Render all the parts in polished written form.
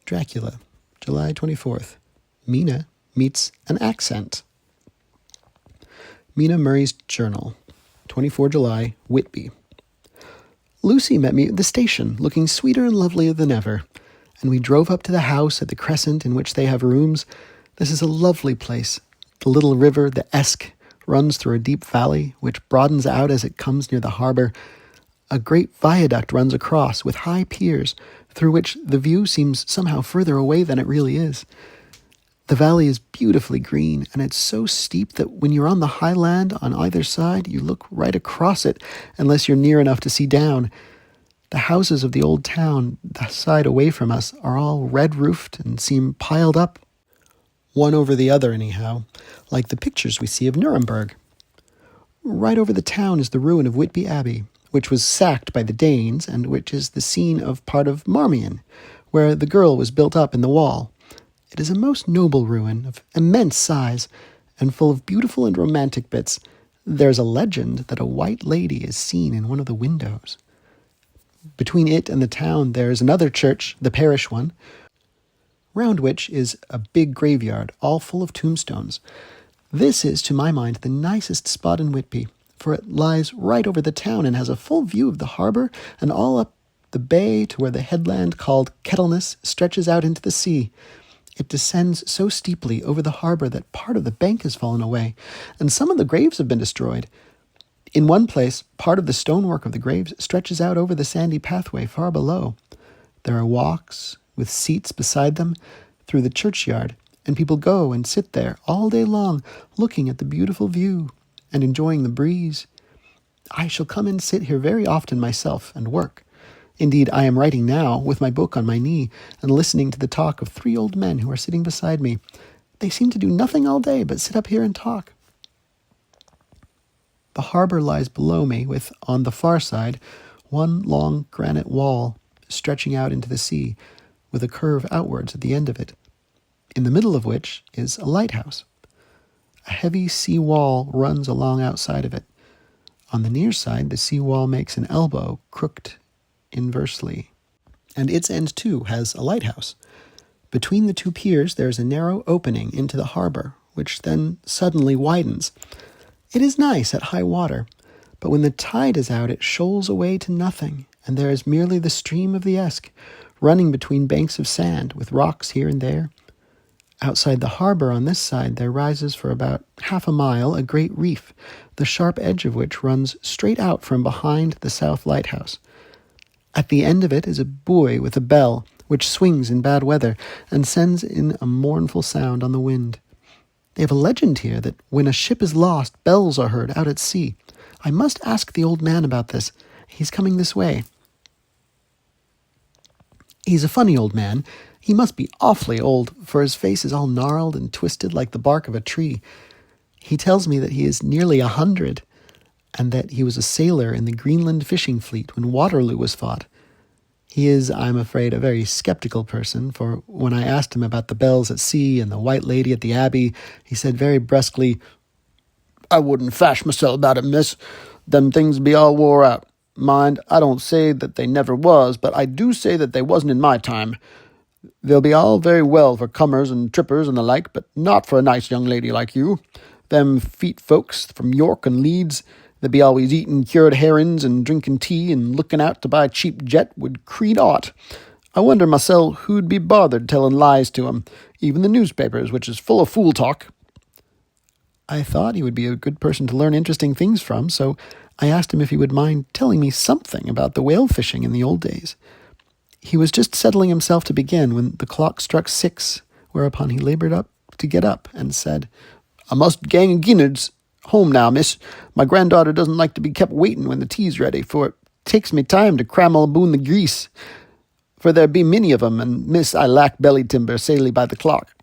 Dracula, July 24th. Mina meets an accent. Mina Murray's Journal, 24 July, Whitby. Lucy met me at the station, looking sweeter and lovelier than ever, and we drove up to the house at the Crescent in which they have rooms. This is a lovely place. The little river, the Esk, runs through a deep valley, which broadens out as it comes near the harbor. A great viaduct runs across, with high piers, through which the view seems somehow further away than it really is. The valley is beautifully green, and it's so steep that when you're on the high land on either side, you look right across it, unless you're near enough to see down. The houses of the old town, the side away from us, are all red-roofed and seem piled up, one over the other anyhow, like the pictures we see of Nuremberg. Right over the town is the ruin of Whitby Abbey, which was sacked by the Danes, and which is the scene of part of Marmion, where the girl was built up in the wall. It is a most noble ruin, of immense size, and full of beautiful and romantic bits. There's a legend that a white lady is seen in one of the windows. Between it and the town there is another church, the parish one, round which is a big graveyard, all full of tombstones. This is, to my mind, the nicest spot in Whitby, for it lies right over the town and has a full view of the harbour and all up the bay to where the headland called Kettleness stretches out into the sea. It descends so steeply over the harbour that part of the bank has fallen away, and some of the graves have been destroyed. In one place, part of the stonework of the graves stretches out over the sandy pathway far below. There are walks, with seats beside them, through the churchyard, and people go and sit there all day long, looking at the beautiful view and enjoying the breeze. I shall come and sit here very often myself and work. Indeed, I am writing now, with my book on my knee, and listening to the talk of 3 old men who are sitting beside me. They seem to do nothing all day but sit up here and talk. The harbour lies below me, with, on the far side, one long granite wall stretching out into the sea, with a curve outwards at the end of it, in the middle of which is a lighthouse. A heavy sea wall runs along outside of it. On the near side, the sea wall makes an elbow, crooked inversely, and its end too has a lighthouse. Between the 2 piers there is a narrow opening into the harbour, which then suddenly widens. It is nice at high water, but when the tide is out it shoals away to nothing, and there is merely the stream of the Esk, running between banks of sand, with rocks here and there. Outside the harbour on this side there rises for about half a mile a great reef, the sharp edge of which runs straight out from behind the south lighthouse. At the end of it is a buoy with a bell, which swings in bad weather and sends in a mournful sound on the wind. They have a legend here that when a ship is lost, bells are heard out at sea. I must ask the old man about this. He's coming this way. He's a funny old man. He must be awfully old, for his face is all gnarled and twisted like the bark of a tree. He tells me that he is nearly 100, and that he was a sailor in the Greenland fishing fleet when Waterloo was fought. He is, I'm afraid, a very sceptical person, for when I asked him about the bells at sea and the white lady at the Abbey, he said very brusquely, "I wouldn't fash myself about it, miss. Them things be all wore out. Mind, I don't say that they never was, but I do say that they wasn't in my time. They'll be all very well for cummers and trippers and the like, but not for a nice young lady like you. Them feet folks from York and Leeds, that be always eating cured herrings and drinking tea and looking out to buy cheap jet, would creed aught. I wonder myself who'd be bothered telling lies to 'em, even the newspapers, which is full of fool talk." I thought he would be a good person to learn interesting things from, so I asked him if he would mind telling me something about the whale fishing in the old days. He was just settling himself to begin when the clock struck 6, whereupon he laboured up to get up and said, "I must gang again home now, miss. My granddaughter doesn't like to be kept waiting when the tea's ready, for it takes me time to cram all aboon the grease. For there be many of 'em, and miss, I lack belly timber saily by the clock."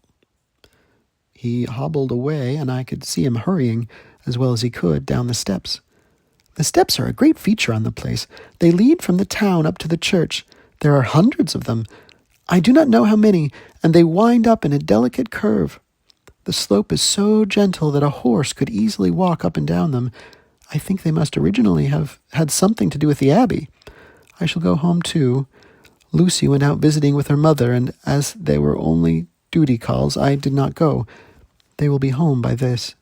He hobbled away, and I could see him hurrying, as well as he could, down the steps. The steps are a great feature on the place. They lead from the town up to the church. There are hundreds of them. I do not know how many, and they wind up in a delicate curve. The slope is so gentle that a horse could easily walk up and down them. I think they must originally have had something to do with the Abbey. I shall go home too, Lucy went out visiting with her mother, and as they were only duty calls, I did not go. They will be home by this.